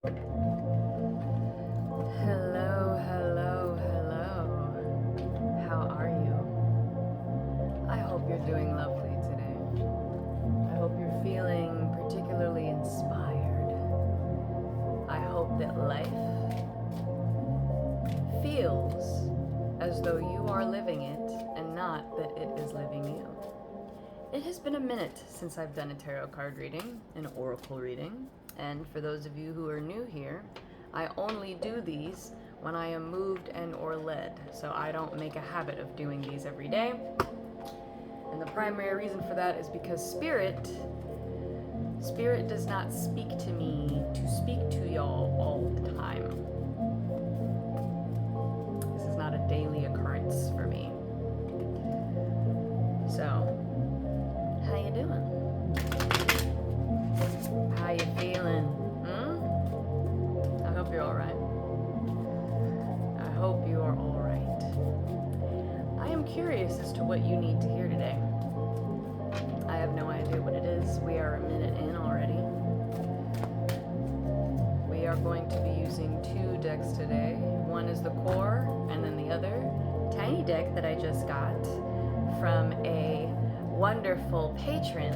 Hello, hello, hello. How are you? I hope you're doing lovely today. I hope you're feeling particularly inspired. I hope that life feels as though you are living it and not that it is living you. It has been a minute since I've done a tarot card reading, an oracle reading, and for those of you who are new here, I only do these when I am moved and or led, so I don't make a habit of doing these every day. And the primary reason for that is because Spirit does not speak to me to speak to y'all all the time. This is not a daily occurrence for me. So, how you doing? How you feeling? I hope you're all right. I hope you are all right. I am curious as to what you need to hear today. I have no idea what it is. We are a minute in already. We are going to be using 2 decks today. One is the core, and then the other tiny deck that I just got from a wonderful patron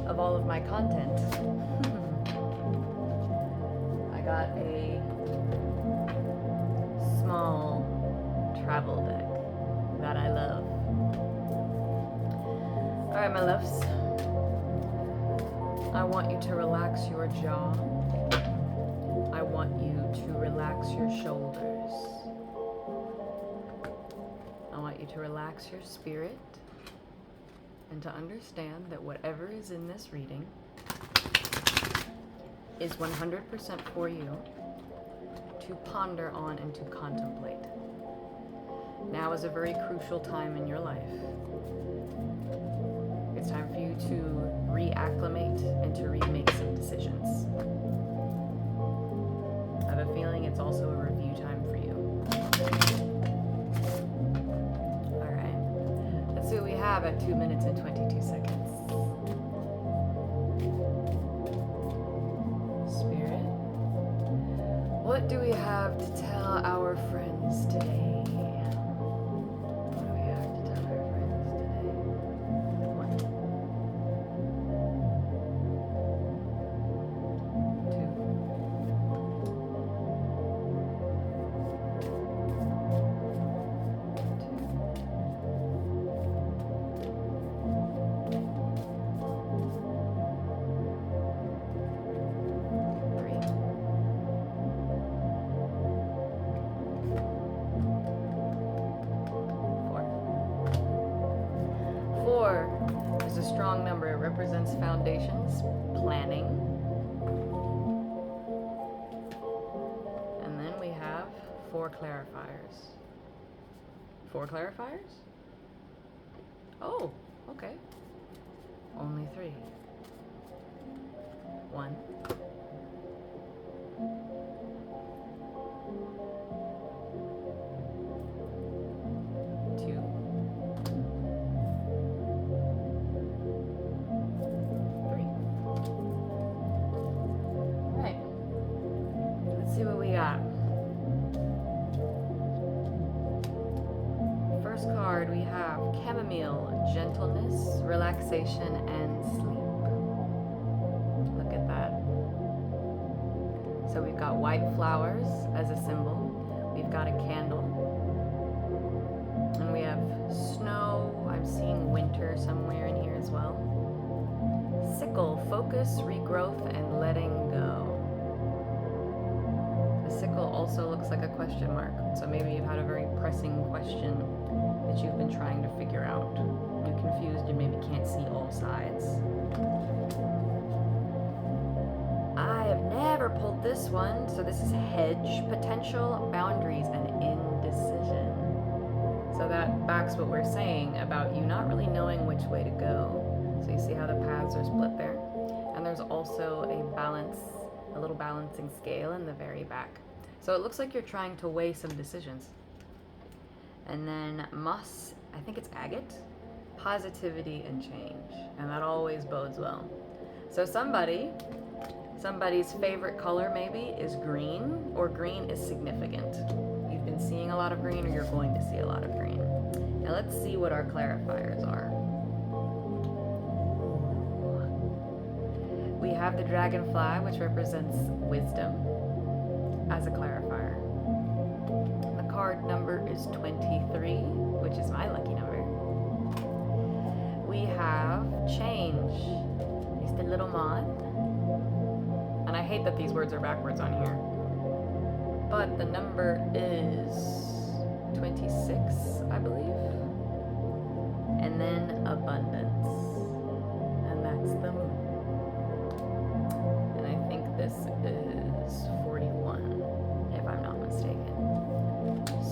of all of my content. I got a small travel deck that I love. Alright, my loves. I want you to relax your jaw. I want you to relax your shoulders. I want you to relax your spirit and to understand that whatever is in this reading is 100% for you to ponder on and to contemplate. Now is a very crucial time in your life. It's time for you to reacclimate and to remake some decisions. I have a feeling it's also a review time for you. Alright, let's see what we have at 2 minutes and 22 seconds. Spirit, what do we have to tell our friends today? What do we have to tell our friends today? 1, 4 is a strong number. It represents foundations, planning. And then we have 4 clarifiers. 4 clarifiers? Oh, okay. Only 3. 1. 2. 3. Right. Let's see what we got. First card we have chamomile, gentleness, relaxation, and sleep. Look at that. So we've got white flowers as a symbol. We've got a candle. And we have snow. I'm seeing winter somewhere in here as well. Sickle, focus, regrowth, and letting go. The sickle also looks like a question mark. So maybe you've had a very pressing question that you've been trying to figure out. You're confused and maybe can't see all sides. I have never pulled this one. So this is hedge, potential, boundaries, and indecision. So that backs what we're saying about you not really knowing which way to go. So you see how the paths are split there? And there's also a little balancing scale in the very back. So it looks like you're trying to weigh some decisions. And then moss, I think it's agate, positivity and change. And that always bodes well. So somebody Somebody's favorite color maybe is green, or green is significant. You've been seeing a lot of green, or you're going to see a lot of green. Now let's see what our clarifiers are. We have the dragonfly, which represents wisdom, as a clarifier. The card number is 23, which is my lucky number. We have change. It's the little moth. And I hate that these words are backwards on here. But the number is 26, I believe. And then abundance. And that's the moon. And I think this is 41, if I'm not mistaken.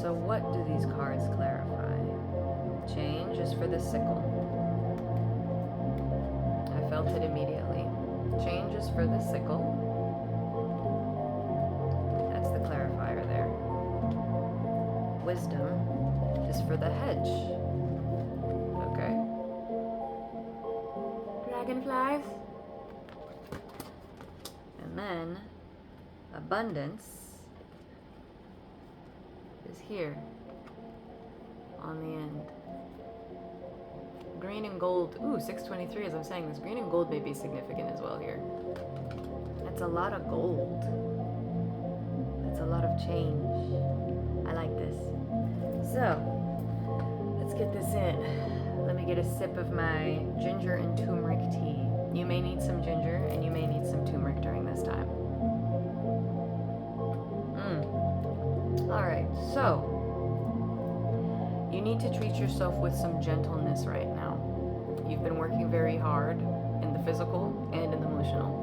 So what do these cards clarify? Change is for the sickle. I felt it immediately. Change is for the sickle. That's the clarifier there. Wisdom is for the hedge. Okay. Dragonflies. And then abundance is here on the end. Green and gold. Ooh, 623 as I'm saying this. Green and gold may be significant as well here. That's a lot of gold. That's a lot of change. I like this. So, let's get this in. Let me get a sip of my ginger and turmeric tea. You may need some ginger and you may need some turmeric during this time. Alright, so you need to treat yourself with some gentleness right now. You've been working very hard in the physical and in the emotional.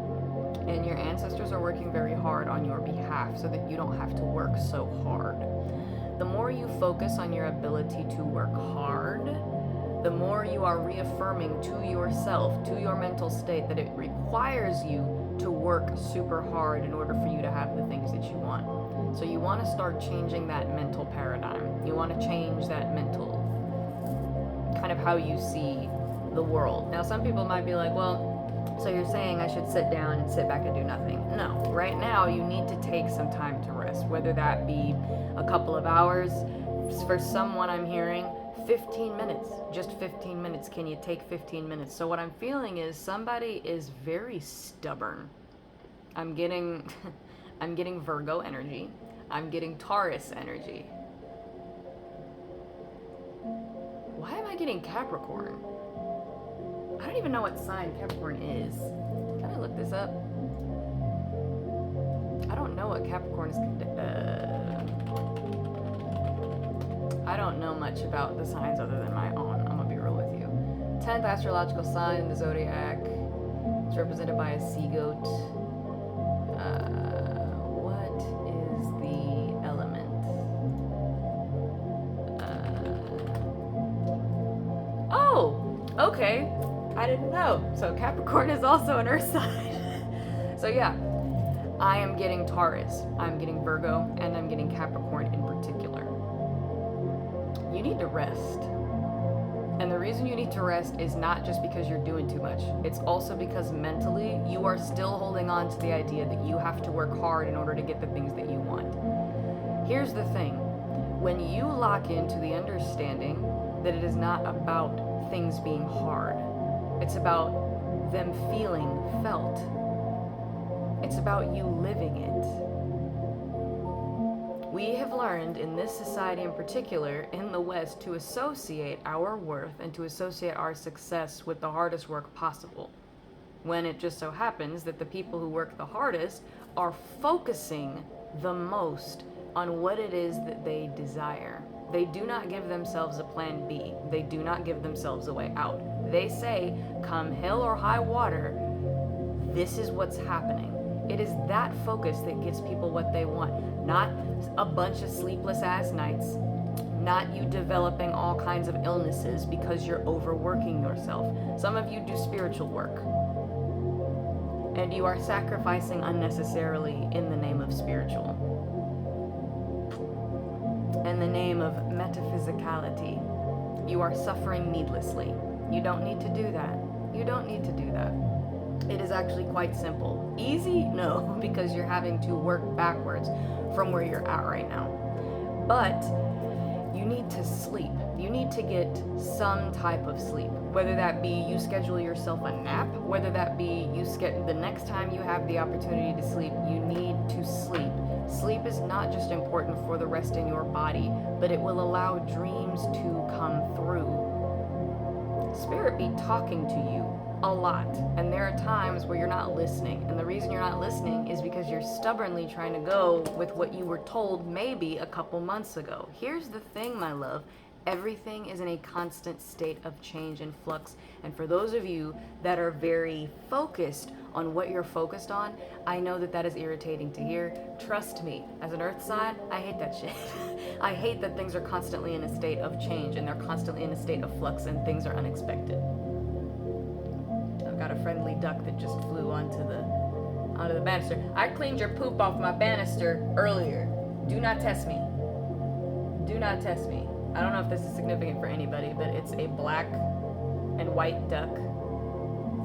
And your ancestors are working very hard on your behalf so that you don't have to work so hard. The more you focus on your ability to work hard, the more you are reaffirming to yourself, to your mental state, that it requires you to work super hard in order for you to have the things that you want. So you want to start changing that mental paradigm. You want to change that mental, kind of how you see the world. Now, some people might be like, well, so you're saying I should sit down and sit back and do nothing. No, right now you need to take some time to rest, whether that be a couple of hours. For someone I'm hearing, 15 minutes, just 15 minutes. Can you take 15 minutes? So what I'm feeling is somebody is very stubborn. I'm getting Virgo energy. I'm getting Taurus energy. Why am I getting Capricorn? I don't even know what sign Capricorn is. Can I look this up? I don't know what Capricorn is. I don't know much about the signs other than my own. I'm gonna be real with you. 10th astrological sign in the zodiac. It's represented by a sea goat. What is the element? Oh, okay. I didn't know. So Capricorn is also an earth sign. So yeah, I am getting Taurus, I'm getting Virgo, and I'm getting Capricorn in particular. You need to rest. And the reason you need to rest is not just because you're doing too much. It's also because mentally you are still holding on to the idea that you have to work hard in order to get the things that you want. Here's the thing. When you lock into the understanding that it is not about things being hard, it's about them feeling felt. It's about you living it. We have learned in this society in particular, in the West, to associate our worth and to associate our success with the hardest work possible. When it just so happens that the people who work the hardest are focusing the most on what it is that they desire. They do not give themselves a plan B. They do not give themselves a way out. They say, come hell or high water, this is what's happening. It is that focus that gets people what they want. Not a bunch of sleepless ass nights. Not you developing all kinds of illnesses because you're overworking yourself. Some of you do spiritual work. And you are sacrificing unnecessarily in the name of spiritual. In the name of metaphysicality. You are suffering needlessly. You don't need to do that. You don't need to do that. It is actually quite simple. Easy? No, because you're having to work backwards from where you're at right now. But you need to sleep. You need to get some type of sleep. Whether that be you schedule yourself a nap, whether that be the next time you have the opportunity to sleep, you need to sleep. Sleep is not just important for the rest in your body, but it will allow dreams to come through. Spirit be talking to you a lot, and there are times where you're not listening, and the reason you're not listening is because you're stubbornly trying to go with what you were told maybe a couple months ago. Here's the thing, my love. Everything is in a constant state of change and flux, and for those of you that are very focused on what you're focused on, I know that that is irritating to hear. Trust me, as an earth sign, I hate that shit. I hate that things are constantly in a state of change, and they're constantly in a state of flux, and things are unexpected. I've got a friendly duck that just flew onto the banister. I cleaned your poop off my banister earlier. Do not test me. Do not test me. I don't know if this is significant for anybody, but it's a black and white duck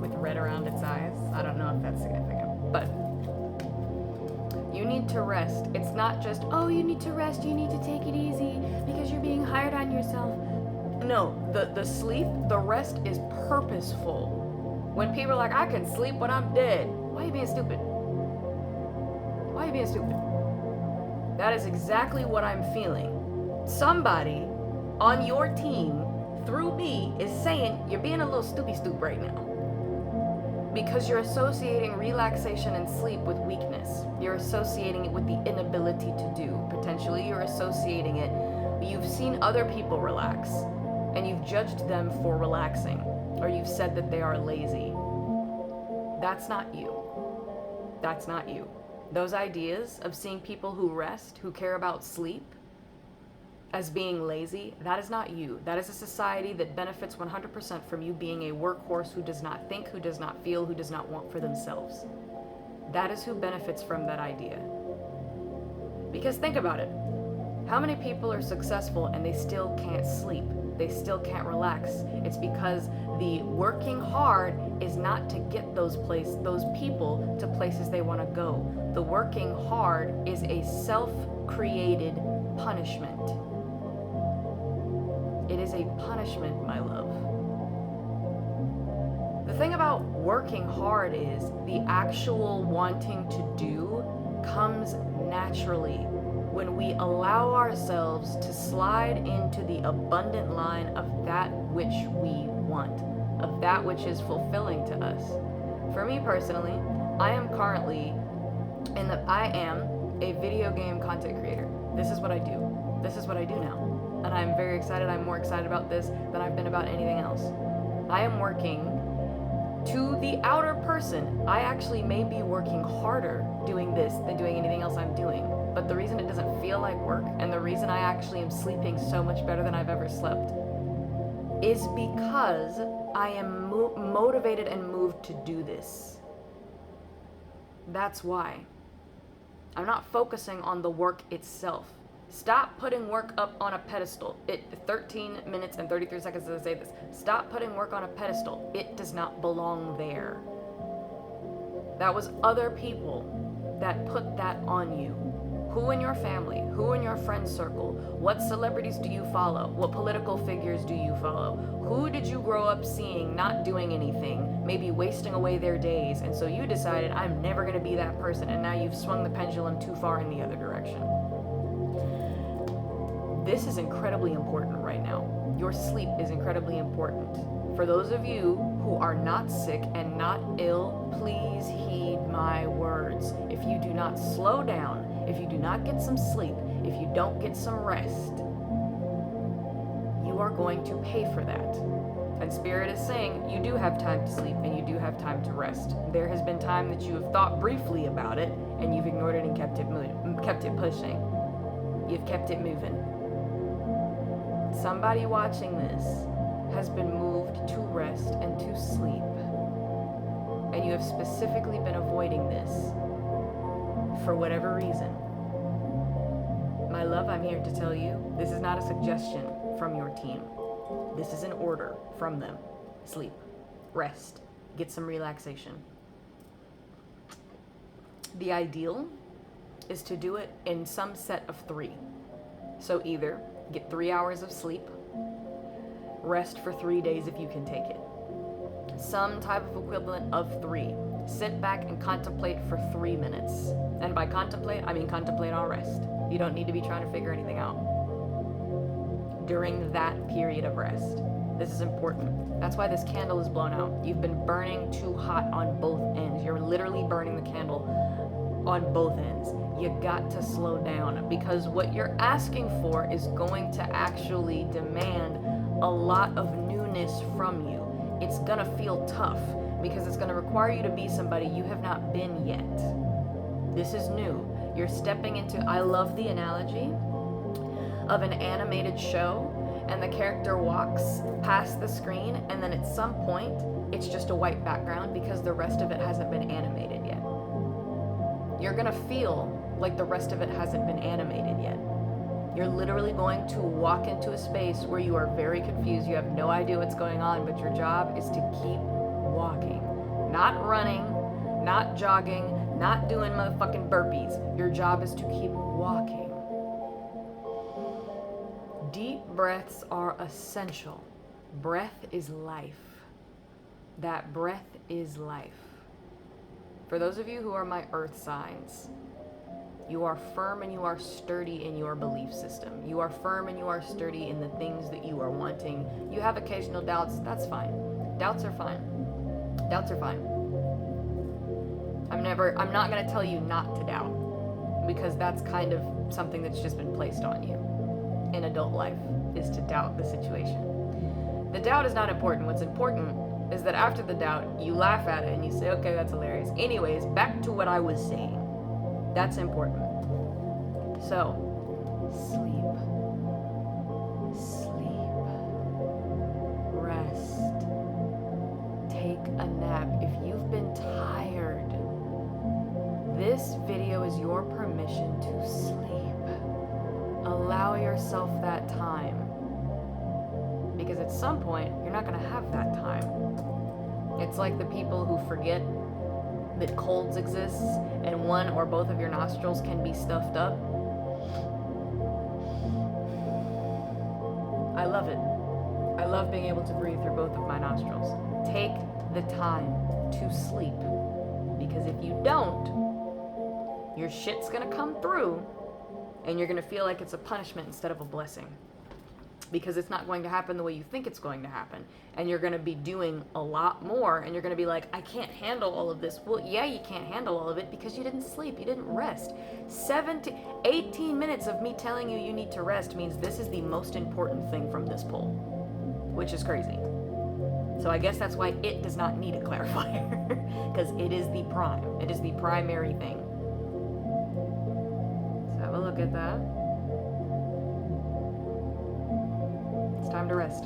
with red around its eyes. I don't know if that's significant, but you need to rest. It's not just, oh, you need to rest, you need to take it easy because you're being hard on yourself. No, the sleep, the rest is purposeful. When people are like, I can sleep when I'm dead. Why are you being stupid? Why are you being stupid? That is exactly what I'm feeling. Somebody on your team, through me, is saying you're being a little stoop right now. Because you're associating relaxation and sleep with weakness. You're associating it with the inability to do. Potentially, you're associating it. You've seen other people relax, and you've judged them for relaxing. Or you've said that they are lazy. That's not you. That's not you. Those ideas of seeing people who rest, who care about sleep, as being lazy, that is not you. That is a society that benefits 100% from you being a workhorse who does not think, who does not feel, who does not want for themselves. That is who benefits from that idea. Because think about it. How many people are successful and they still can't sleep? They still can't relax. It's because the working hard is not to get those people to places they want to go. The working hard is a self-created punishment. It is a punishment, my love. The thing about working hard is the actual wanting to do comes naturally when we allow ourselves to slide into the abundant line of that which we want, of that which is fulfilling to us. For me personally, I am a video game content creator. This is what I do. This is what I do now. And I'm very excited. I'm more excited about this than I've been about anything else. I am working to the outer person. I actually may be working harder doing this than doing anything else I'm doing. But the reason it doesn't feel like work, and the reason I actually am sleeping so much better than I've ever slept, is because I am motivated and moved to do this. That's why. I'm not focusing on the work itself. Stop putting work up on a pedestal. 13 minutes and 33 seconds as I say this. Stop putting work on a pedestal. It does not belong there. That was other people that put that on you. Who in your family? Who in your friend circle? What celebrities do you follow? What political figures do you follow? Who did you grow up seeing not doing anything, maybe wasting away their days, and so you decided, I'm never going to be that person, and now you've swung the pendulum too far in the other direction. This is incredibly important right now. Your sleep is incredibly important. For those of you who are not sick and not ill, please heed my words. If you do not slow down, if you do not get some sleep, if you don't get some rest, you are going to pay for that. And Spirit is saying you do have time to sleep and you do have time to rest. There has been time that you have thought briefly about it and you've ignored it and kept it pushing. You've kept it moving. Somebody watching this has been moved to rest and to sleep. And you have specifically been avoiding this for whatever reason. My love, I'm here to tell you, this is not a suggestion from your team. This is an order from them. Sleep, rest, get some relaxation. The ideal is to do it in some set of 3. So either get 3 hours of sleep, rest for 3 days if you can take it. Some type of equivalent of 3. Sit back and contemplate for 3 minutes. And by contemplate, I mean contemplate on rest. You don't need to be trying to figure anything out during that period of rest. This is important. That's why this candle is blown out. You've been burning too hot on both ends. You're literally burning the candle on both ends. You got to slow down, because what you're asking for is going to actually demand a lot of newness from you. It's gonna feel tough because it's gonna require you to be somebody you have not been yet. This is new. You're stepping into, I love the analogy of an animated show, and the character walks past the screen, and then at some point it's just a white background because the rest of it hasn't been animated yet. You're gonna feel like the rest of it hasn't been animated yet. You're literally going to walk into a space where you are very confused. You have no idea what's going on, but your job is to keep walking. Not running, not jogging, not doing motherfucking burpees. Your job is to keep walking. Deep breaths are essential. Breath is life. That breath is life. For those of you who are my earth signs, you are firm and you are sturdy in your belief system. You are firm and you are sturdy in the things that you are wanting. You have occasional doubts, that's fine. Doubts are fine. Doubts are fine. I'm not gonna tell you not to doubt, because that's kind of something that's just been placed on you in adult life, is to doubt the situation. The doubt is not important. What's important is that after the doubt, you laugh at it and you say, okay, that's hilarious. Anyways, back to what I was saying. That's important. So, sleep. Sleep. Rest. Take a nap. If you've been tired, this video is your permission to sleep. Allow yourself that time. Because at some point, you're not going to have that time. It's like the people who forget that colds exist and one or both of your nostrils can be stuffed up. I love it. I love being able to breathe through both of my nostrils. Take the time to sleep. Because if you don't, your shit's gonna come through and you're gonna feel like it's a punishment instead of a blessing. Because it's not going to happen the way you think it's going to happen. And you're going to be doing a lot more, and you're going to be like, I can't handle all of this. Well, yeah, you can't handle all of it because you didn't sleep, you didn't rest. 18 minutes of me telling you you need to rest means this is the most important thing from this poll, which is crazy. So I guess that's why it does not need a clarifier, because it is the prime. It is the primary thing. Let's have a look at that. It's time to rest.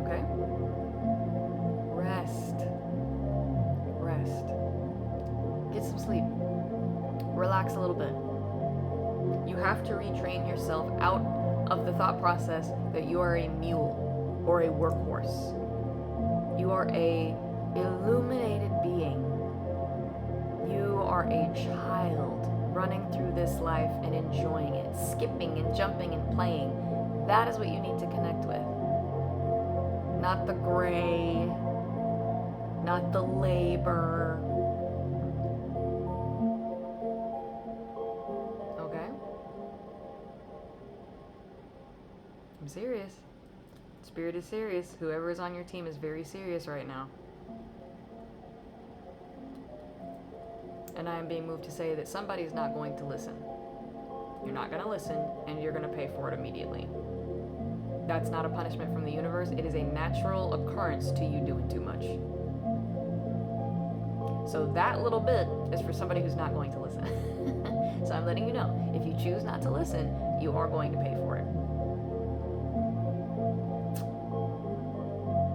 Okay. Rest. Rest. Get some sleep. Relax a little bit. You have to retrain yourself out of the thought process that you are a mule or a workhorse. You are a illuminated being. You are a child running through this life and enjoying it, skipping and jumping and playing. That is what you need to connect with. Not the gray, not the labor. Okay? I'm serious. Spirit is serious. Whoever is on your team is very serious right now. And I am being moved to say that somebody is not going to listen. You're not going to listen, and you're going to pay for it immediately. That's not a punishment from the universe. It is a natural occurrence to you doing too much. So that little bit is for somebody who's not going to listen. So I'm letting you know, if you choose not to listen, you are going to pay for it.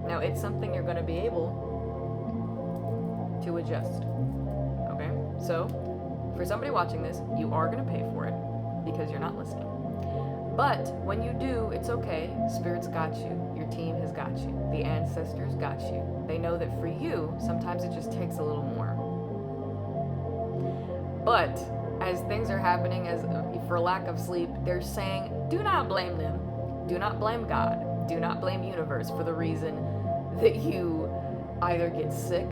Now, it's something you're going to be able to adjust. Okay? So, for somebody watching this, you are going to pay for it because you're not listening. But when you do, it's okay. Spirit's got you. Your team has got you. The ancestors got you. They know that for you, sometimes it just takes a little more. But as things are happening, as for lack of sleep, they're saying, do not blame them. Do not blame God. Do not blame universe for the reason that you either get sick,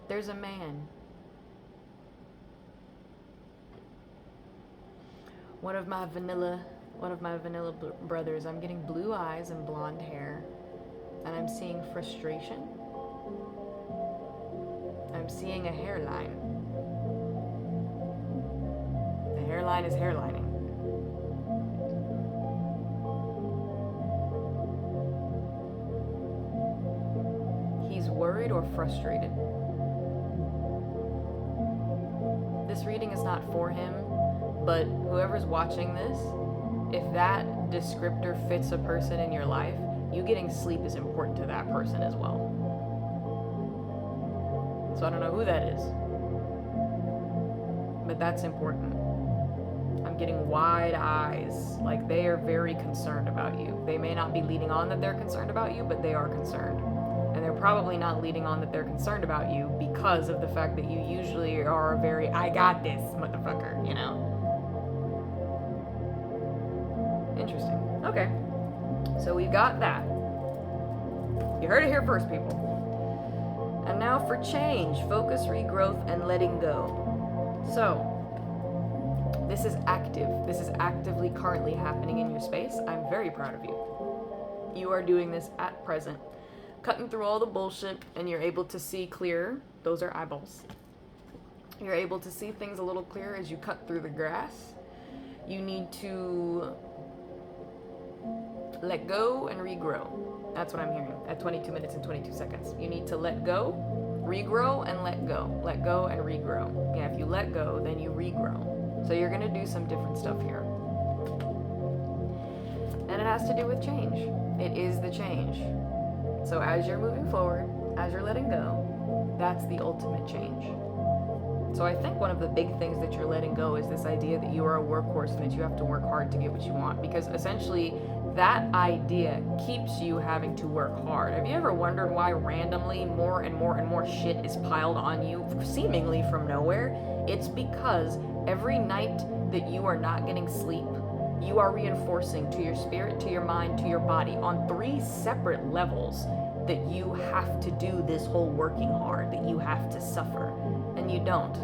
there's a man. One of my vanilla brothers. I'm getting blue eyes and blonde hair, and I'm seeing frustration. I'm seeing a hairline. The hairline is hairlining. He's worried or frustrated. This reading is not for him, but whoever's watching this, if that descriptor fits a person in your life, you getting sleep is important to that person as well. So I don't know who that is, but that's important. I'm getting wide eyes, like they are very concerned about you. They may not be leading on that they're concerned about you, but they are concerned. And they're probably not leading on that they're concerned about you because of the fact that you usually are a very, I got this, motherfucker, you know? Interesting. Okay. So we've got that. You heard it here first, people. And now for change, focus, regrowth, and letting go. So, this is active. This is actively currently happening in your space. I'm very proud of you. You are doing this at present. Cutting through all the bullshit, and you're able to see clearer. Those are eyeballs. You're able to see things a little clearer as you cut through the grass. You need to let go and regrow. That's what I'm hearing at 22 minutes and 22 seconds. You need to let go, regrow, and let go. Let go and regrow. Yeah, if you let go, then you regrow. So you're going to do some different stuff here. And it has to do with change. It is the change. So as you're moving forward, as you're letting go, that's the ultimate change. So I think one of the big things that you're letting go is this idea that you are a workhorse and that you have to work hard to get what you want. Because essentially, that idea keeps you having to work hard. Have you ever wondered why randomly more and more and more shit is piled on you, seemingly from nowhere? It's because every night that you are not getting sleep, you are reinforcing to your spirit, to your mind, to your body on 3 separate levels that you have to do this whole working hard, that you have to suffer, and you don't.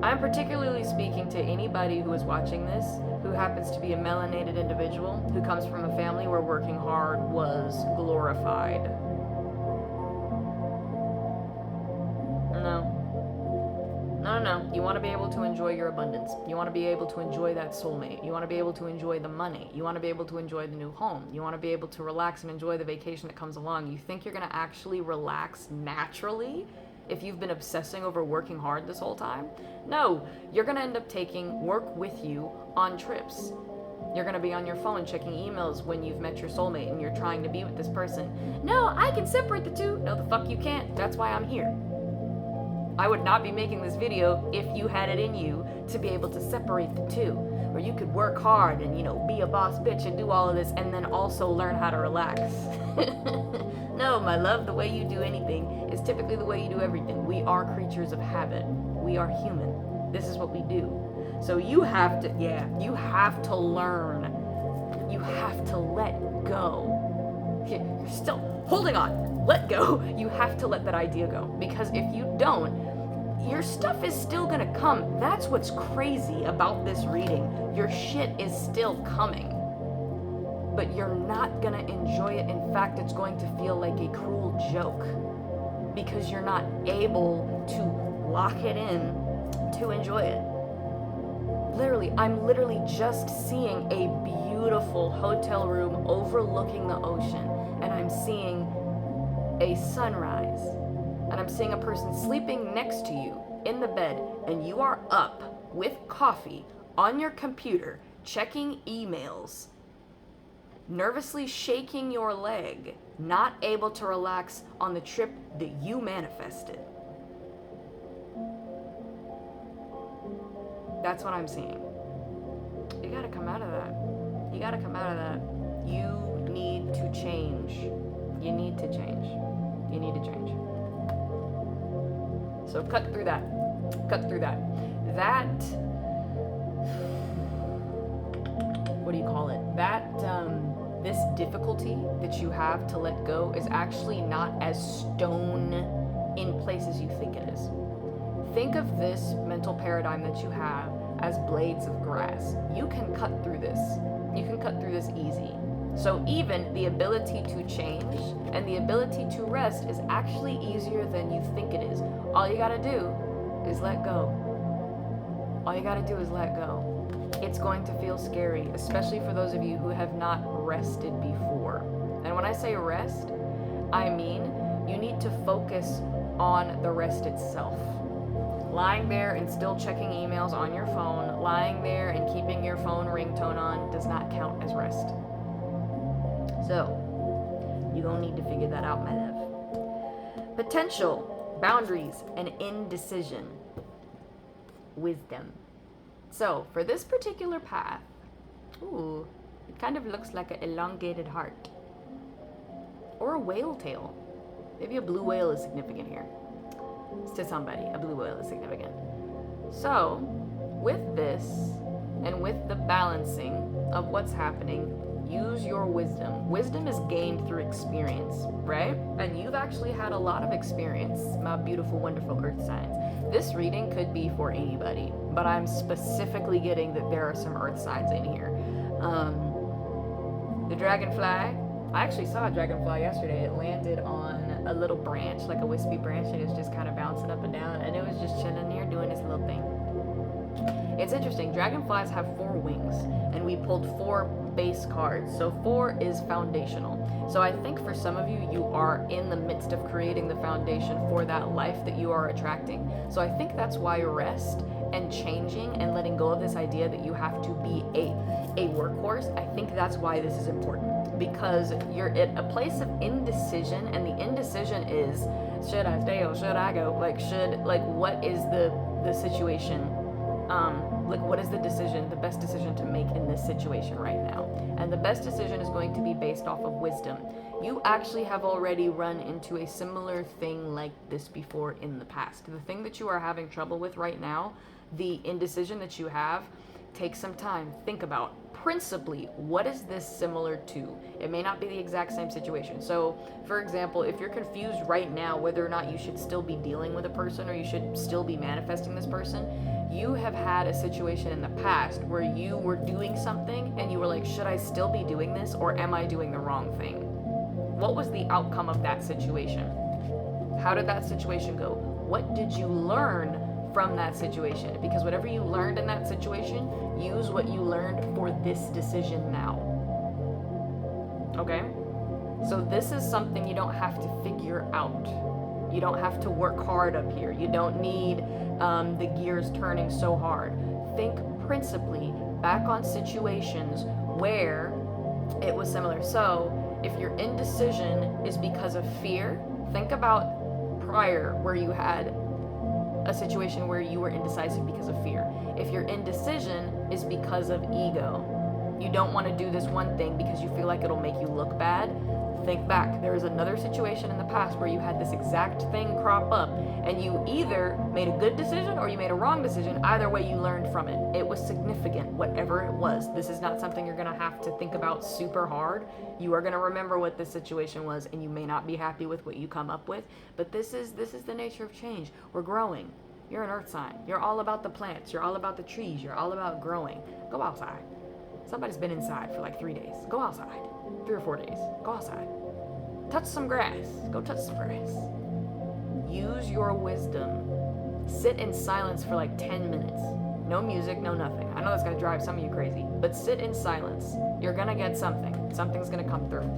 I'm particularly speaking to anybody who is watching this who happens to be a melanated individual who comes from a family where working hard was glorified. No. You want to be able to enjoy your abundance. You want to be able to enjoy that soulmate. You want to be able to enjoy the money. You want to be able to enjoy the new home. You want to be able to relax and enjoy the vacation that comes along. You think you're going to actually relax naturally if you've been obsessing over working hard this whole time? No, you're going to end up taking work with you on trips. You're going to be on your phone checking emails when you've met your soulmate and you're trying to be with this person. No, I can separate the two. No, the fuck you can't. That's why I'm here. I would not be making this video if you had it in you to be able to separate the two, where you could work hard and, be a boss bitch and do all of this and then also learn how to relax. No, my love, the way you do anything is typically the way you do everything. We are creatures of habit. We are human. This is what we do. So you have to learn. You have to let go. You're still holding on. Let go. You have to let that idea go. Because if you don't, your stuff is still gonna come. That's what's crazy about this reading. Your shit is still coming. But you're not gonna enjoy it. In fact, it's going to feel like a cruel joke. Because you're not able to lock it in to enjoy it. I'm literally just seeing a beautiful hotel room overlooking the ocean. And I'm seeing a sunrise. and I'm seeing a person sleeping next to you in the bed, and you are up with coffee on your computer, checking emails, nervously shaking your leg, not able to relax on the trip that you manifested. That's what I'm seeing. You gotta come out of that. You gotta come out of that. You need to change. You need to change. You need to change. So cut through that. Cut through that. That, what do you call it? That, this difficulty that you have to let go is actually not as stone in place as you think it is. Think of this mental paradigm that you have as blades of grass. You can cut through this. You can cut through this easy. So even the ability to change and the ability to rest is actually easier than you think it is. All you gotta do is let go. All you gotta do is let go. It's going to feel scary, especially for those of you who have not rested before. And when I say rest, I mean you need to focus on the rest itself. Lying there and still checking emails on your phone, lying there and keeping your phone ringtone on does not count as rest. So, you're gonna need to figure that out, my love. Potential, boundaries, and indecision. Wisdom. So, for this particular path, ooh, it kind of looks like an elongated heart. Or a whale tail. Maybe a blue whale is significant here. To somebody, a blue whale is significant. So, with this, and with the balancing of what's happening, use your wisdom. Wisdom is gained through experience, right? And you've actually had a lot of experience, my beautiful, wonderful earth signs. This reading could be for anybody, but I'm specifically getting that there are some earth signs in here. The dragonfly, I actually saw a dragonfly yesterday. It landed on a little branch, like a wispy branch, and it was just kind of bouncing up and down, and it was just chilling here doing its little thing. It's interesting. Dragonflies have 4 wings, and we pulled 4 base cards. So 4 is foundational. So I think for some of you, you are in the midst of creating the foundation for that life that you are attracting. So I think that's why rest and changing and letting go of this idea that you have to be a workhorse, I think that's why this is important, because you're at a place of indecision, and the indecision is, should I stay or should I go? What is the situation? What is the decision, the best decision to make in this situation right now? And the best decision is going to be based off of wisdom. You actually have already run into a similar thing like this before in the past. The thing that you are having trouble with right now, the indecision that you have, take some time. Think about, principally, what is this similar to? It may not be the exact same situation. So, for example, if you're confused right now whether or not you should still be dealing with a person or you should still be manifesting this person, you have had a situation in the past where you were doing something and you were like, should I still be doing this, or am I doing the wrong thing? What was the outcome of that situation? How did that situation go? What did you learn from that situation? Because whatever you learned in that situation, use what you learned for this decision now. Okay? So this is something you don't have to figure out. You don't have to work hard up here. You don't need the gears turning so hard. Think principally back on situations where it was similar. So if your indecision is because of fear, think about prior where you had a situation where you were indecisive because of fear. If your indecision is because of ego, you don't want to do this one thing because you feel like it'll make you look bad, think back. There was another situation in the past where you had this exact thing crop up, and you either made a good decision or you made a wrong decision. Either way, you learned from it. It was significant, whatever it was. This is not something you're going to have to think about super hard. You are going to remember what this situation was, and you may not be happy with what you come up with, but this is the nature of change. We're growing. You're an earth sign. You're all about the plants. You're all about the trees. You're all about growing. Go outside. Somebody's been inside for like 3 days. Go outside. 3 or 4 days. Go outside. Touch some grass. Go touch some grass. Use your wisdom. Sit in silence for like 10 minutes. No music, no nothing. I know that's gonna drive some of you crazy, but sit in silence. You're gonna get something. Something's gonna come through.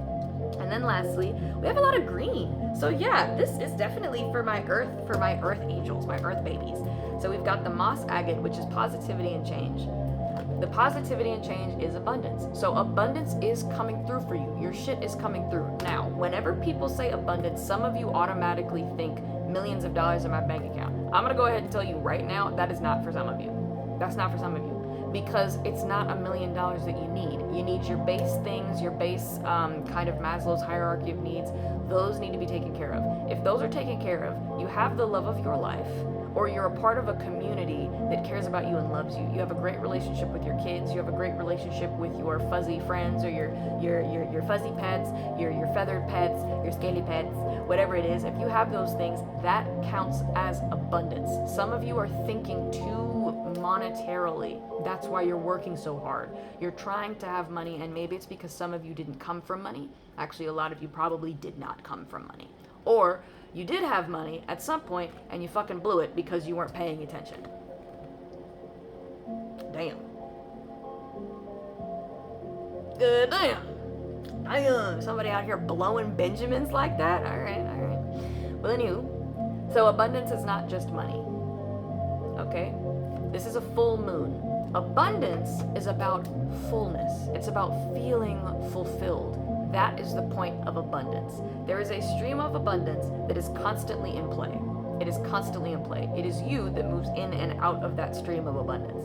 And then lastly, we have a lot of green. So yeah, this is definitely for my earth angels, my earth babies. So we've got the moss agate, which is positivity and change. The positivity and change is abundance. So abundance is coming through for you. Your shit is coming through. Now, whenever people say abundance, some of you automatically think millions of dollars in my bank account. I'm gonna go ahead and tell you right now, that is not for some of you. That's not for some of you. Because it's not $1 million that you need. You need your base things, your base kind of Maslow's hierarchy of needs. Those need to be taken care of. If those are taken care of, you have the love of your life, or you're a part of a community that cares about you and loves you. You have a great relationship with your kids. You have a great relationship with your fuzzy friends, or your fuzzy pets, your feathered pets, your scaly pets, whatever it is. If you have those things, that counts as abundance. Some of you are thinking too monetarily. That's why you're working so hard. You're trying to have money, and maybe it's because some of you didn't come from money. Actually, a lot of you probably did not come from money. Or you did have money at some point and you fucking blew it because you weren't paying attention. Damn. Damn. Somebody out here blowing Benjamins like that? Alright. Well, anywho, so abundance is not just money. Okay? This is a full moon. Abundance is about fullness. It's about feeling fulfilled. That is the point of abundance. There is a stream of abundance that is constantly in play. It is constantly in play. It is you that moves in and out of that stream of abundance.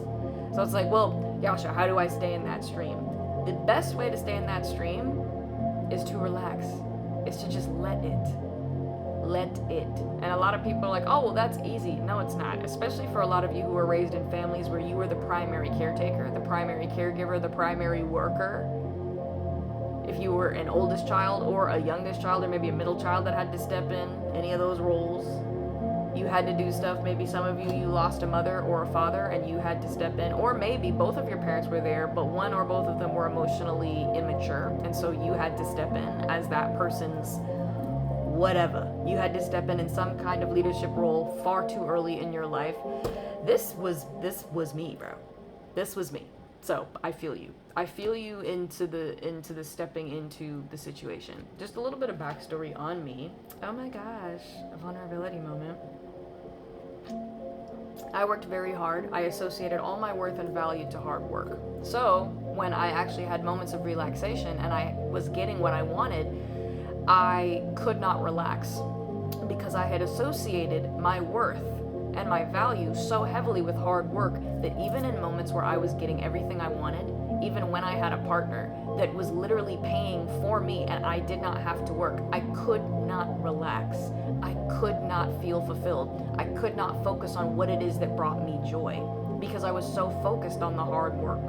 So it's like, well, Yasha, how do I stay in that stream? The best way to stay in that stream is to relax. Is to just let it. Let it. And a lot of people are like, oh, well, that's easy. No, it's not. Especially for a lot of you who were raised in families where you were the primary caretaker, the primary caregiver, the primary worker. If you were an oldest child or a youngest child or maybe a middle child that had to step in any of those roles, you had to do stuff. Maybe some of you lost a mother or a father and you had to step in, or maybe both of your parents were there, but one or both of them were emotionally immature, and so you had to step in as that person's whatever. You had to step in some kind of leadership role far too early in your life. This was me, bro. This was me. So I feel you. I feel you into the stepping into the situation. Just a little bit of backstory on me. Oh my gosh, a vulnerability moment. I worked very hard. I associated all my worth and value to hard work. So when I actually had moments of relaxation and I was getting what I wanted, I could not relax because I had associated my worth and my value so heavily with hard work that even in moments where I was getting everything I wanted, even when I had a partner that was literally paying for me and I did not have to work, I could not relax. I could not feel fulfilled. I could not focus on what it is that brought me joy because I was so focused on the hard work.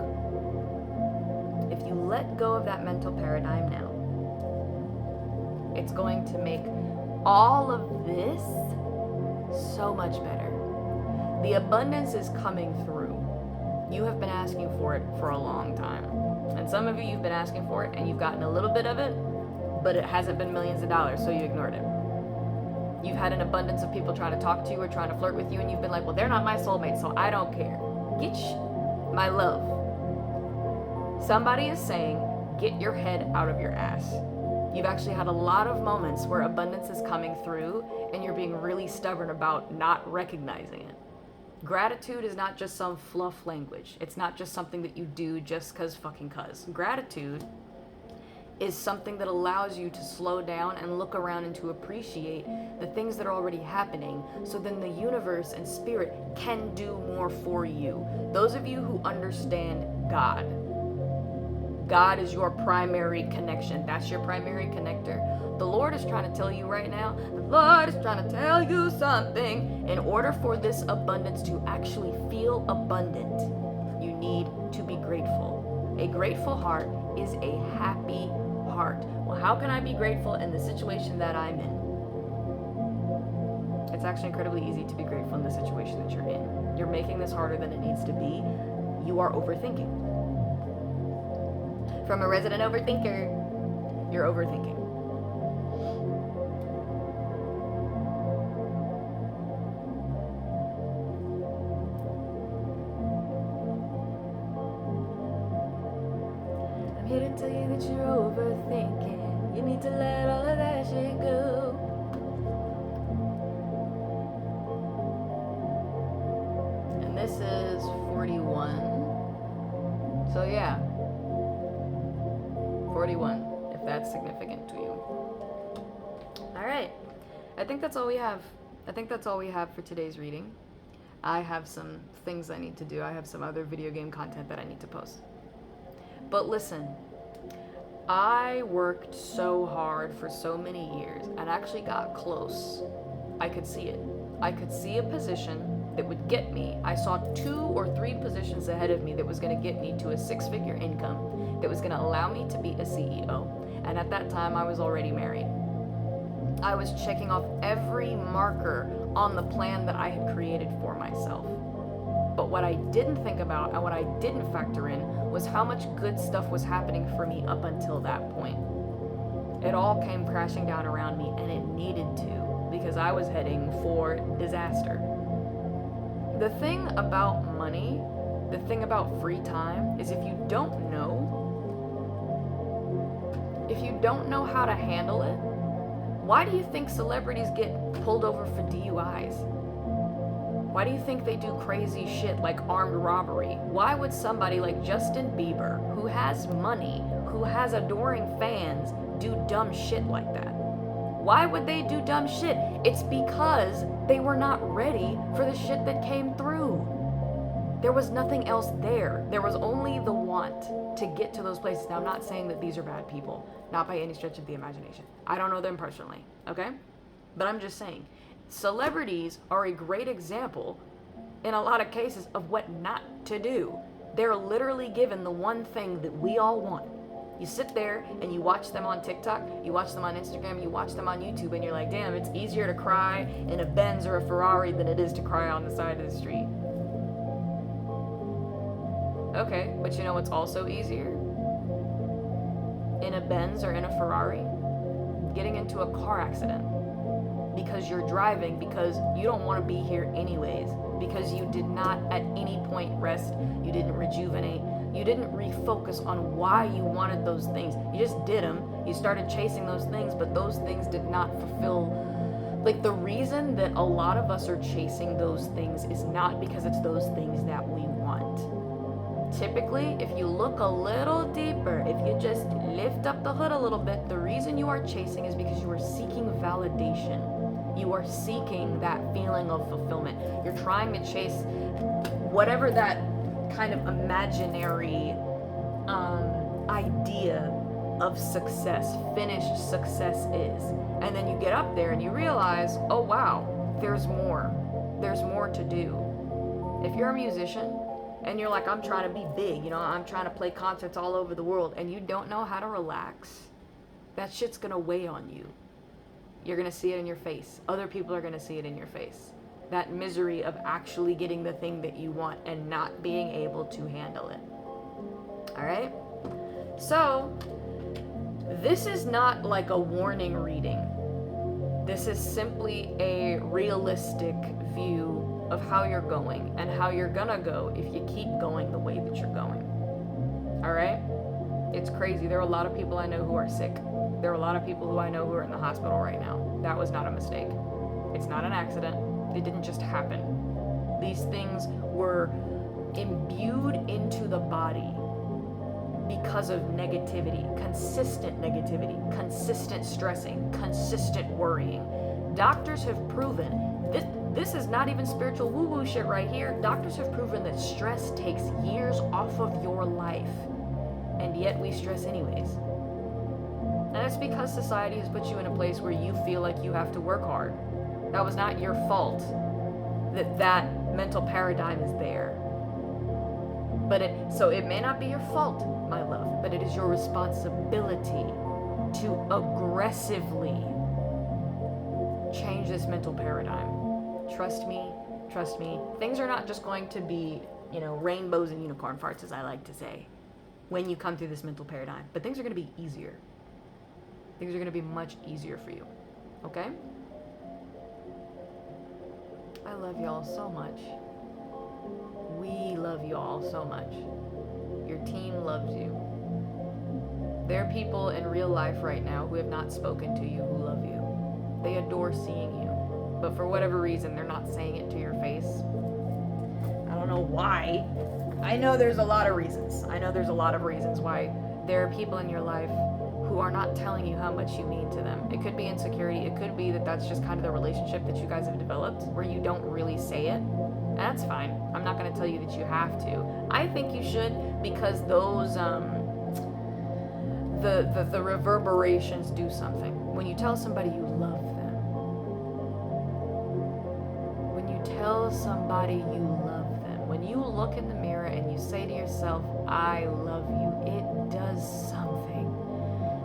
If you let go of that mental paradigm now, it's going to make all of this so much better. The abundance is coming through. You have been asking for it for a long time. And some of you, you've been asking for it and you've gotten a little bit of it, but it hasn't been millions of dollars, so you ignored it. You've had an abundance of people trying to talk to you or trying to flirt with you, and you've been like, well, they're not my soulmate, so I don't care. My love. Somebody is saying, get your head out of your ass. You've actually had a lot of moments where abundance is coming through and you're being really stubborn about not recognizing it. Gratitude is not just some fluff language. It's not just something that you do just cuz. Gratitude is something that allows you to slow down and look around and to appreciate the things that are already happening, so then the universe and spirit can do more for you. Those of you who understand God is your primary connection. That's your primary connector. The Lord is trying to tell you right now, the Lord is trying to tell you something. In order for this abundance to actually feel abundant, you need to be grateful. A grateful heart is a happy heart. Well, how can I be grateful in the situation that I'm in? It's actually incredibly easy to be grateful in the situation that you're in. You're making this harder than it needs to be. You are overthinking. From a resident overthinker, you're overthinking. I'm here to tell you that you're overthinking. You need to let all of that shit go. And this is 41. So yeah, 41, if that's significant to you. Alright, I think that's all we have. I think that's all we have for today's reading. I have some things I need to do. I have some other video game content that I need to post. But listen, I worked so hard for so many years and actually got close. I could see it. I could see a position that would get me. I saw 2 or 3 positions ahead of me that was going to get me to a 6-figure income, that was going to allow me to be a CEO. And at that time, I was already married. I was checking off every marker on the plan that I had created for myself. But what I didn't think about and what I didn't factor in was how much good stuff was happening for me up until that point. It all came crashing down around me, and it needed to, because I was heading for disaster. The thing about money, the thing about free time, is if you don't know how to handle it, why do you think celebrities get pulled over for DUIs? Why do you think they do crazy shit like armed robbery? Why would somebody like Justin Bieber, who has money, who has adoring fans, do dumb shit like that? Why would they do dumb shit? It's because they were not ready for the shit that came through. There was nothing else there. There was only the want to get to those places. Now, I'm not saying that these are bad people, not by any stretch of the imagination. I don't know them personally, okay? But I'm just saying, celebrities are a great example in a lot of cases of what not to do. They're literally given the one thing that we all want. You sit there and you watch them on TikTok, you watch them on Instagram, you watch them on YouTube, and you're like, damn, it's easier to cry in a Benz or a Ferrari than it is to cry on the side of the street. Okay, but you know what's also easier? In a Benz or in a Ferrari? Getting into a car accident. Because you're driving, because you don't want to be here anyways, because you did not at any point rest, you didn't rejuvenate, you didn't refocus on why you wanted those things. You just did them, you started chasing those things, but those things did not fulfill. Like, the reason that a lot of us are chasing those things is not because it's those things that we want. Typically, if you look a little deeper, if you just lift up the hood a little bit, the reason you are chasing is because you are seeking validation. You are seeking that feeling of fulfillment. You're trying to chase whatever that kind of imaginary idea of success, finished success is. And then you get up there and you realize, oh wow, there's more. There's more to do. If you're a musician and you're like, I'm trying to be big, you know, I'm trying to play concerts all over the world, and you don't know how to relax, that shit's gonna weigh on you. You're gonna see it in your face. Other people are gonna see it in your face. That misery of actually getting the thing that you want and not being able to handle it. Alright? So, this is not like a warning reading. This is simply a realistic view of how you're going and how you're gonna go if you keep going the way that you're going. Alright? It's crazy. There are a lot of people I know who are sick. There are a lot of people who I know who are in the hospital right now. That was not a mistake. It's not an accident. It didn't just happen. These things were imbued into the body because of negativity, consistent stressing, consistent worrying. Doctors have proven, this is not even spiritual woo-woo shit right here. Doctors have proven that stress takes years off of your life, and yet we stress anyways. And it's because society has put you in a place where you feel like you have to work hard. That was not your fault that mental paradigm is there. So it may not be your fault, my love, but it is your responsibility to aggressively change this mental paradigm. Trust me. Things are not just going to be, rainbows and unicorn farts, as I like to say, when you come through this mental paradigm. But things are going to be easier. Things are going to be much easier for you. Okay? I love y'all so much. We love y'all so much. Your team loves you. There are people in real life right now who have not spoken to you who love you. They adore seeing you. But for whatever reason, they're not saying it to your face. I don't know why. I know there's a lot of reasons. Why there are people in your life who are not telling you how much you mean to them. It could be insecurity. It could be that that's just kind of the relationship that you guys have developed where you don't really say it. And that's fine. I'm not going to tell you that you have to. I think you should, because those, the reverberations do something. When you tell somebody you love them, when you tell somebody you love them, when you look in the mirror and you say to yourself, I love you, it does something.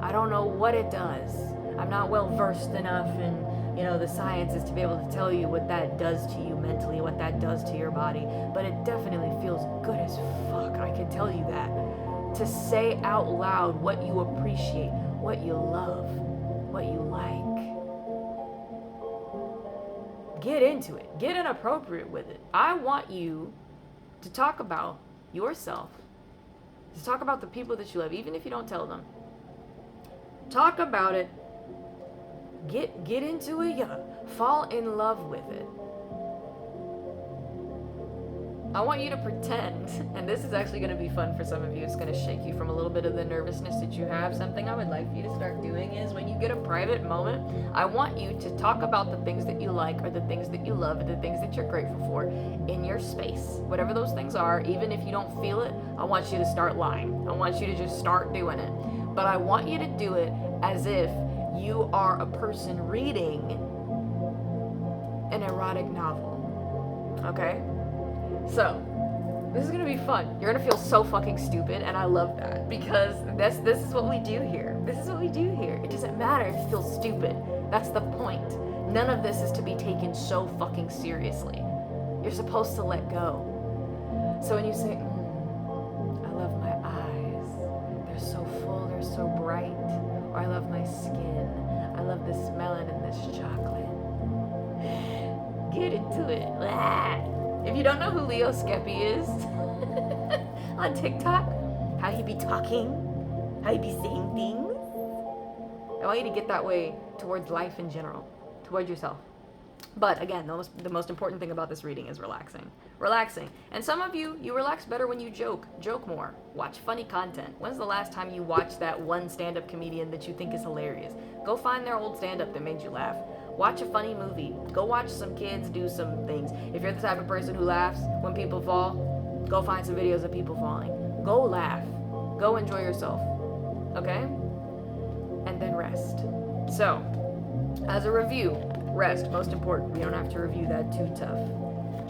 I don't know what it does. I'm not well versed enough in, the sciences to be able to tell you what that does to you mentally, what that does to your body, but it definitely feels good as fuck. I can tell you that. To say out loud what you appreciate, what you love, what you like. Get into it. Get inappropriate with it. I want you to talk about yourself, to talk about the people that you love, even if you don't tell them. Talk about it. Get into it. Yeah. Fall in love with it. I want you to pretend, and this is actually going to be fun for some of you. It's going to shake you from a little bit of the nervousness that you have. Something I would like for you to start doing is when you get a private moment, I want you to talk about the things that you like or the things that you love or the things that you're grateful for in your space. Whatever those things are, even if you don't feel it, I want you to start lying. I want you to just start doing it. But I want you to do it as if you are a person reading an erotic novel. Okay? So, this is going to be fun. You're going to feel so fucking stupid, and I love that, because this is what we do here. It doesn't matter if you feel stupid. That's the point. None of this is to be taken so fucking seriously. You're supposed to let go. So when you say, I love my eyes. They're so full, they're so bright. Or I love my skin. I love this melon and this chocolate. Get into it. If you don't know who Leo Skeppy is on TikTok, how he be talking, how he be saying things, I want you to get that way towards life in general, towards yourself. But again, the most important thing about this reading is relaxing. And some of you relax better when you joke more, watch funny content. When's the last time you watched that one stand-up comedian that you think is hilarious? Go find their old stand-up that made you laugh. Watch a funny movie. Go watch some kids do some things. If you're the type of person who laughs when people fall, go find some videos of people falling. Go laugh. Go enjoy yourself. Okay? And then rest. So, as a review, rest, most important. You don't have to review that too tough.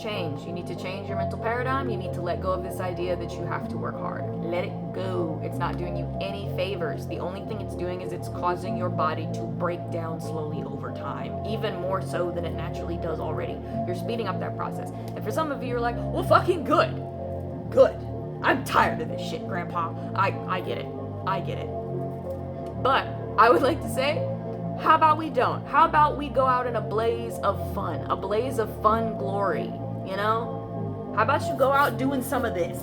Change. You need to change your mental paradigm. You need to let go of this idea that you have to work hard. Let it go. It's not doing you any favors. The only thing it's doing is it's causing your body to break down slowly over time, even more so than it naturally does already. You're speeding up that process. And for some of you, you're like, well, fucking good. I'm tired of this shit, Grandpa. I get it. But I would like to say, how about we don't? How about we go out in a blaze of fun glory, How about you go out doing some of this?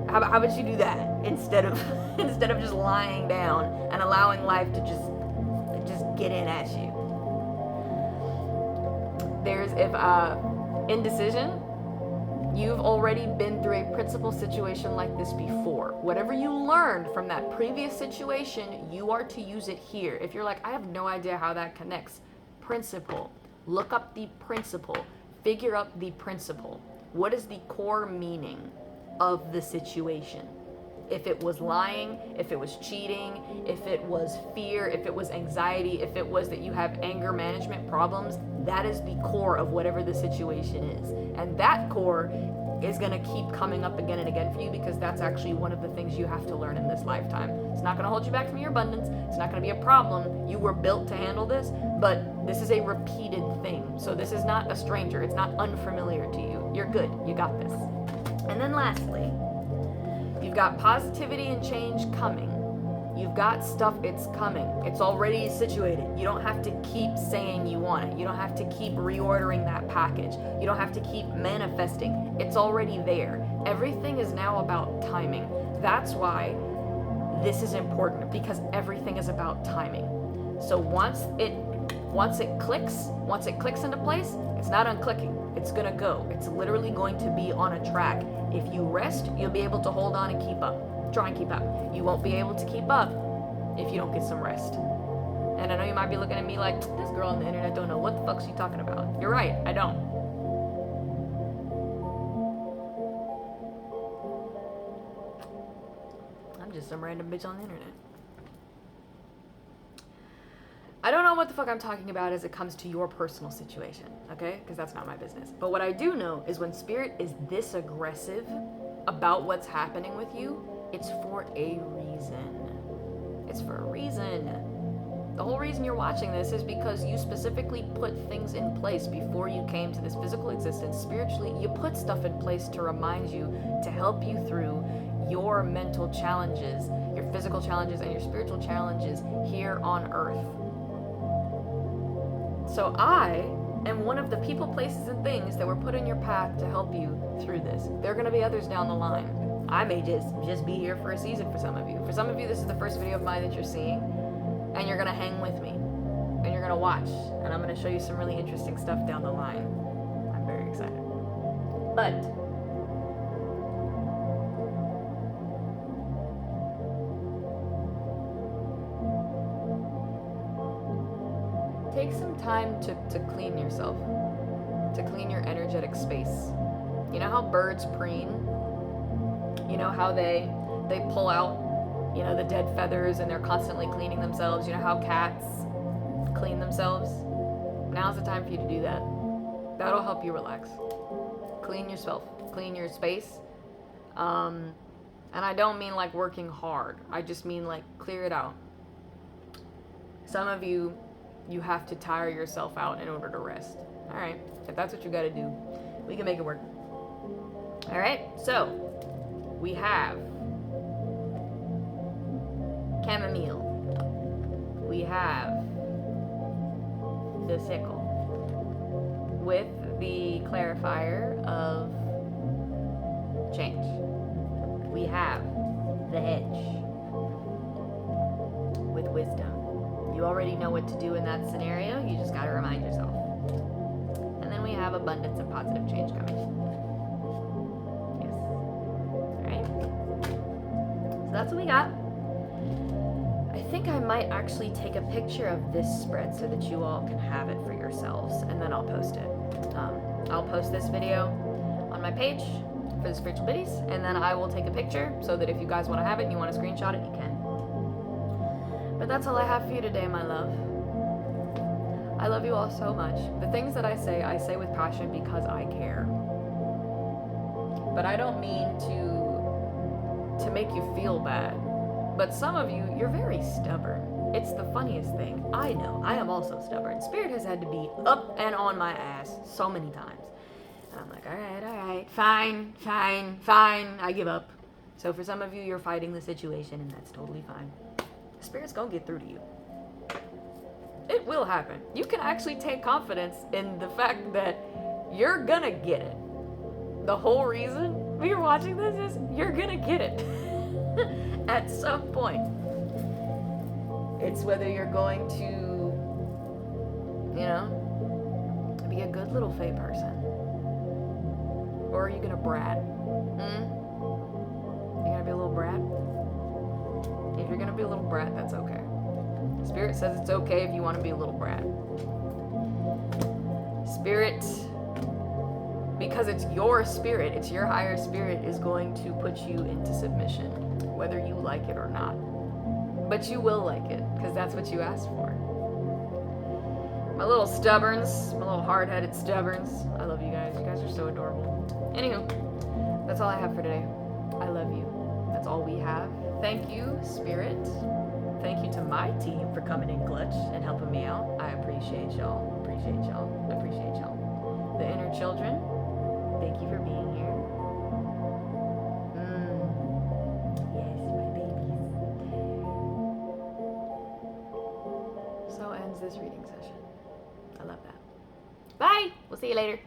How about you do that instead of just lying down and allowing life to just get in at you? There's indecision. You've already been through a principal situation like this before. Whatever you learned from that previous situation, you are to use it here. If you're like, I have no idea how that connects. Principle. Look up the principle. Figure out the principle. What is the core meaning of the situation? If it was lying, if it was cheating, if it was fear, if it was anxiety, if it was that you have anger management problems, that is the core of whatever the situation is. And that core is going to keep coming up again and again for you, because that's actually one of the things you have to learn in this lifetime. It's not going to hold you back from your abundance. It's not going to be a problem. You were built to handle this, but this is a repeated thing. So this is not a stranger. It's not unfamiliar to you. You're good. You got this. And then lastly, you've got positivity and change coming. You've got stuff, it's coming. It's already situated. You don't have to keep saying you want it. You don't have to keep reordering that package. You don't have to keep manifesting. It's already there. Everything is now about timing. That's why this is important because everything is about timing. So once it clicks into place, it's not unclicking. It's gonna go. It's literally going to be on a track. If you rest, you'll be able to hold on and keep up. Try and keep up. You won't be able to keep up if you don't get some rest. And I know you might be looking at me like, this girl on the internet don't know what the fuck she's talking about. You're right, I don't. I'm just some random bitch on the internet. I don't know what the fuck I'm talking about as it comes to your personal situation, okay? Because that's not my business. But what I do know is when spirit is this aggressive about what's happening with you, it's for a reason. It's for a reason. The whole reason you're watching this is because you specifically put things in place before you came to this physical existence. Spiritually, you put stuff in place to remind you, to help you through your mental challenges, your physical challenges, and your spiritual challenges here on Earth. So I am one of the people, places, and things that were put in your path to help you through this. There are going to be others down the line. I may just be here for a season for some of you. For some of you, this is the first video of mine that you're seeing, and you're going to hang with me, and you're going to watch, and I'm going to show you some really interesting stuff down the line. I'm very excited. But take some time to clean yourself, to clean your energetic space. You know how birds preen? You know how they pull out, you know, the dead feathers and they're constantly cleaning themselves? You know how cats clean themselves? Now's the time for you to do that. That'll help you relax. Clean yourself, clean your space. And I don't mean like working hard. I just mean like clear it out. Some of you have to tire yourself out in order to rest. All right, if that's what you got to do, we can make it work. All right, so we have chamomile. We have the sickle with the clarifier of change. We have the hedge with wisdom. You already know what to do in that scenario. You just got to remind yourself. And then we have abundance and positive change coming. Yes. All right. So that's what we got. I think I might actually take a picture of this spread so that you all can have it for yourselves, and then I'll post it. I'll post this video on my page for the Spiritual Biddies, and then I will take a picture so that if you guys want to have it and you want to screenshot it, you can. But that's all I have for you today, my love. I love you all so much. The things that I say with passion because I care. But I don't mean to make you feel bad. But some of you, you're very stubborn. It's the funniest thing. I know. I am also stubborn. Spirit has had to be up and on my ass so many times. And I'm like, all right, fine. I give up. So for some of you, you're fighting the situation, and that's totally fine. Spirit's gonna get through to you. It will happen. You can actually take confidence in the fact that you're gonna get it. The whole reason you're watching this is you're gonna get it at some point. It's whether you're going to, you know, be a good little Fae person, or are you gonna brat? You gonna be a little brat? If you're gonna be a little brat, that's okay. Spirit says it's okay if you want to be a little brat. Spirit, because it's your spirit, it's your higher spirit, is going to put you into submission, whether you like it or not. But you will like it, because that's what you asked for. My little stubborns, my little hard-headed stubborns. I love you guys. You guys are so adorable. Anywho, that's all I have for today. I love you. That's all we have. Thank you, Spirit. Thank you to my team for coming in clutch and helping me out. I appreciate y'all. Appreciate y'all. Appreciate y'all. The inner children, thank you for being here. Yes, my babies. So ends this reading session. I love that. Bye! We'll see you later.